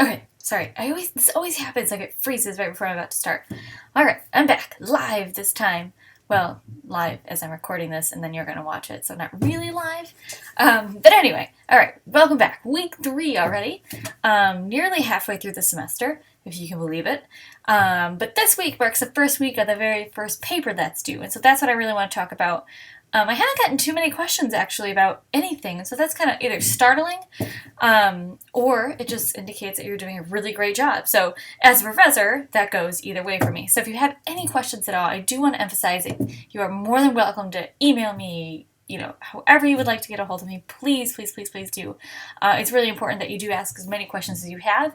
Okay, sorry. This always happens. Like it freezes right before I'm about to start. All right, I'm back live this time. Well, live as I'm recording this, and then you're gonna watch it, so not really live. But anyway, all right, welcome back. Week 3 already. Nearly halfway through the semester, if you can believe it. But this week marks the first week of the very first paper that's due, and so that's what I really want to talk about. I haven't gotten too many questions actually about anything, so that's kind of either startling or it just indicates that you're doing a really great job. So, as a professor, that goes either way for me. So, if you have any questions at all, I do want to emphasize that you are more than welcome to email me, however you would like to get a hold of me. Please, please, please, please do. It's really important that you do ask as many questions as you have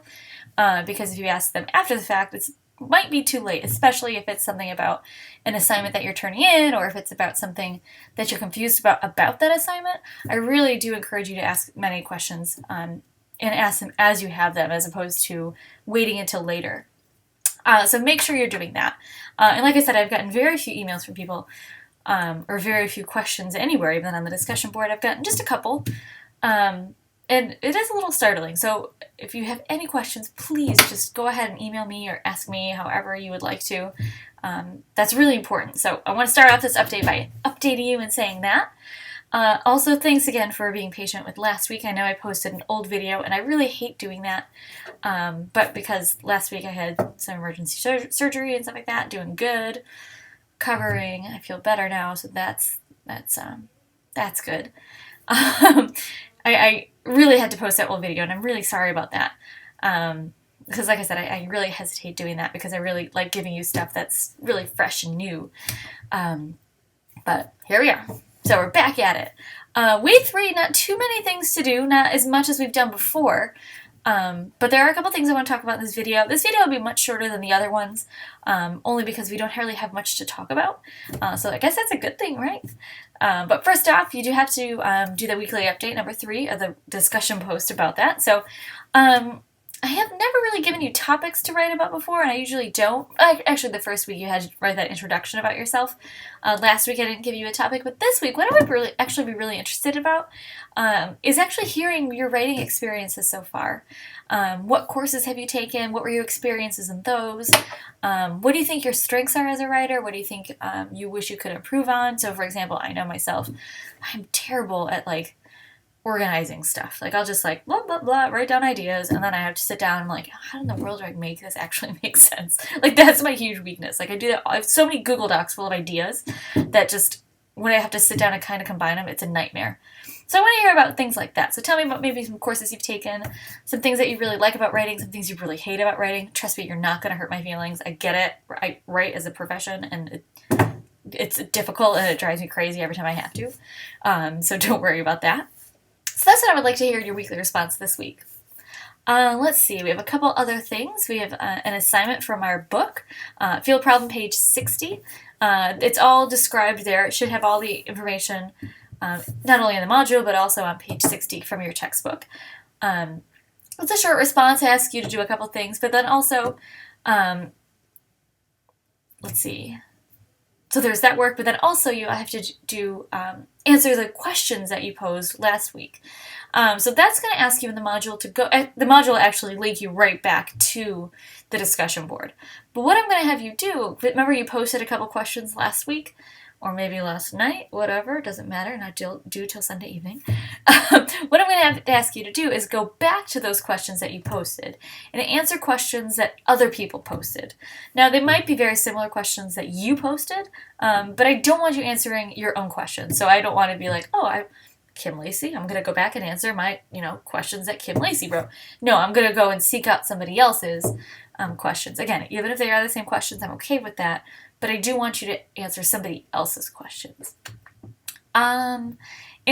because if you ask them after the fact, it might be too late, especially if it's something about an assignment that you're turning in or if it's about something that you're confused about that assignment. I really do encourage you to ask many questions and ask them as you have them as opposed to waiting until later. So make sure you're doing that. And like I said, I've gotten very few emails from people or very few questions anywhere, even on the discussion board. I've gotten just a couple. And it is a little startling. So if you have any questions, please just go ahead and email me or ask me however you would like to. That's really important. So I want to start off this update by updating you and saying that. Also, thanks again for being patient with last week. I know I posted an old video, and I really hate doing that. But because last week I had some emergency surgery and stuff like that, doing good, recovering. I feel better now, so that's good. I really had to post that old video, and I'm really sorry about that. Because like I said, I really hesitate doing that because I really like giving you stuff that's really fresh and new. But here we are. So we're back at it. Week 3, not too many things to do, not as much as we've done before. But there are a couple things I want to talk about in this video. This video will be much shorter than the other ones, only because we don't really have much to talk about. So I guess that's a good thing, right? But first off, you do have to do the weekly update, number 3, of the discussion post about that. So I have never really given you topics to write about before, and I usually don't. Actually, the first week you had to write that introduction about yourself. Last week I didn't give you a topic, but this week what I would be really interested about is actually hearing your writing experiences so far. What courses have you taken? What were your experiences in those? What do you think your strengths are as a writer? What do you think you wish you could improve on? So, for example, I know myself, I'm terrible at organizing stuff. I'll just blah, blah, blah, write down ideas, and then I have to sit down and I'm like, how in the world do I make this actually make sense? That's my huge weakness. I do that. I have so many Google Docs full of ideas that just, when I have to sit down and kind of combine them, it's a nightmare. So I want to hear about things like that. So tell me about maybe some courses you've taken, some things that you really like about writing, some things you really hate about writing. Trust me, you're not going to hurt my feelings. I get it. I write as a profession, and it's difficult, and it drives me crazy every time I have to. So don't worry about that. So that's what I would like to hear your weekly response this week. Let's see, we have a couple other things. We have an assignment from our book, Field Problem, page 60. It's all described there. It should have all the information, not only in the module, but also on page 60 from your textbook. It's a short response. I ask you to do a couple things, but then also, let's see. So there's that work, but then also you have to do answer the questions that you posed last week. So that's going to ask you in the module to go. The module will actually link you right back to the discussion board. But what I'm going to have you do, remember you posted a couple questions last week, or maybe last night, whatever, doesn't matter, not due till Sunday evening. What I'm going to have to ask you to do is go back to those questions that you posted and answer questions that other people posted. Now, they might be very similar questions that you posted, but I don't want you answering your own questions. So I don't want to be like, Kim Lacey, I'm going to go back and answer my, questions that Kim Lacey wrote. No, I'm going to go and seek out somebody else's questions. Again, even if they are the same questions, I'm okay with that. But I do want you to answer somebody else's questions. And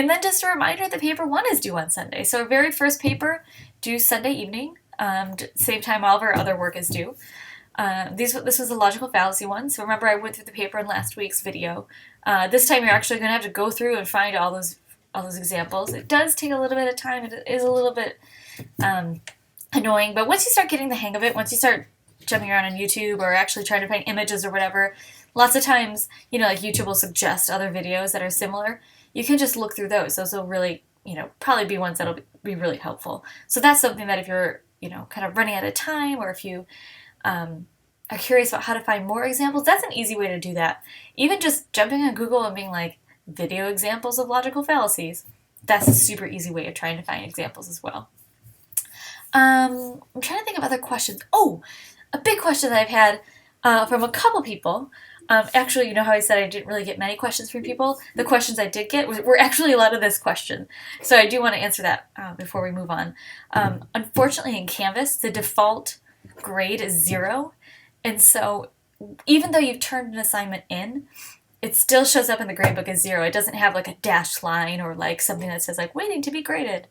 then just a reminder that paper 1 is due on Sunday. So our very first paper due Sunday evening, same time all of our other work is due. This was a logical fallacy one. So remember I went through the paper in last week's video. This time you're actually going to have to go through and find all those examples. It does take a little bit of time. It is a little bit annoying. But once you start getting the hang of it, once you start jumping around on YouTube or actually trying to find images or whatever, lots of times, YouTube will suggest other videos that are similar. You can just look through those. Those will really, probably be ones that'll be really helpful. So that's something that if you're kind of running out of time, or if you are curious about how to find more examples, that's an easy way to do that. Even just jumping on Google and being like, video examples of logical fallacies, that's a super easy way of trying to find examples as well. I'm trying to think of other questions. Oh, a big question that I've had from a couple people. Actually, you know how I said I didn't really get many questions from people? The questions I did get were actually a lot of this question. So I do want to answer that before we move on. Unfortunately, in Canvas, the default grade is 0. And so even though you've turned an assignment in, it still shows up in the gradebook as 0. It doesn't have like a dashed line or like something that says like waiting to be graded.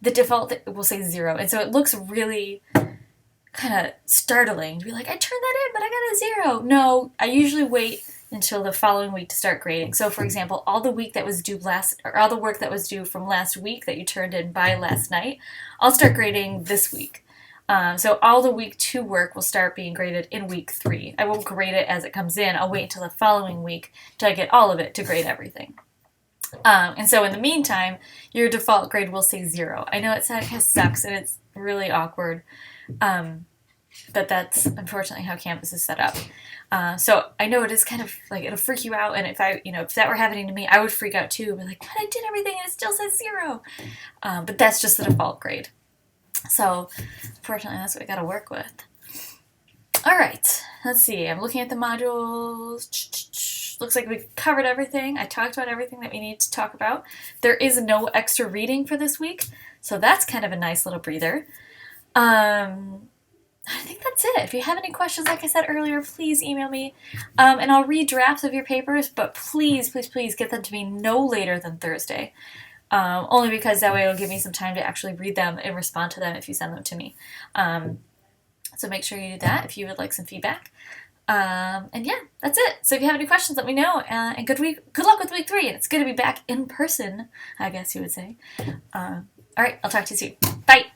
The default will say 0. And so it looks really kind of startling to be like, I turned that in, but I got a 0. No, I usually wait until the following week to start grading. So for example, all the work that was due from last week that you turned in by last night, I'll start grading this week. So all the week 2 work will start being graded in week 3. I won't grade it as it comes in. I'll wait until the following week till I get all of it to grade everything. And so in the meantime, your default grade will say 0. I know it sucks and it's really awkward, but that's unfortunately how Canvas is set up. So I know it is kind of like, it'll freak you out, and if that were happening to me, I would freak out too. Be like, but I did everything and it still says 0. But that's just the default grade. So unfortunately, that's what we got to work with. All right, let's see. I'm looking at the modules. Looks like we've covered everything. I talked about everything that we need to talk about. There is no extra reading for this week, so that's kind of a nice little breather. I think that's it. If you have any questions, like I said earlier, please email me, and I'll read drafts of your papers, but please, please, please get them to me no later than Thursday. Only because that way it'll give me some time to actually read them and respond to them if you send them to me. So make sure you do that if you would like some feedback. And yeah, that's it. So if you have any questions, let me know. And good luck with week 3. And it's good to be back in person, I guess you would say. All right, I'll talk to you soon. Bye.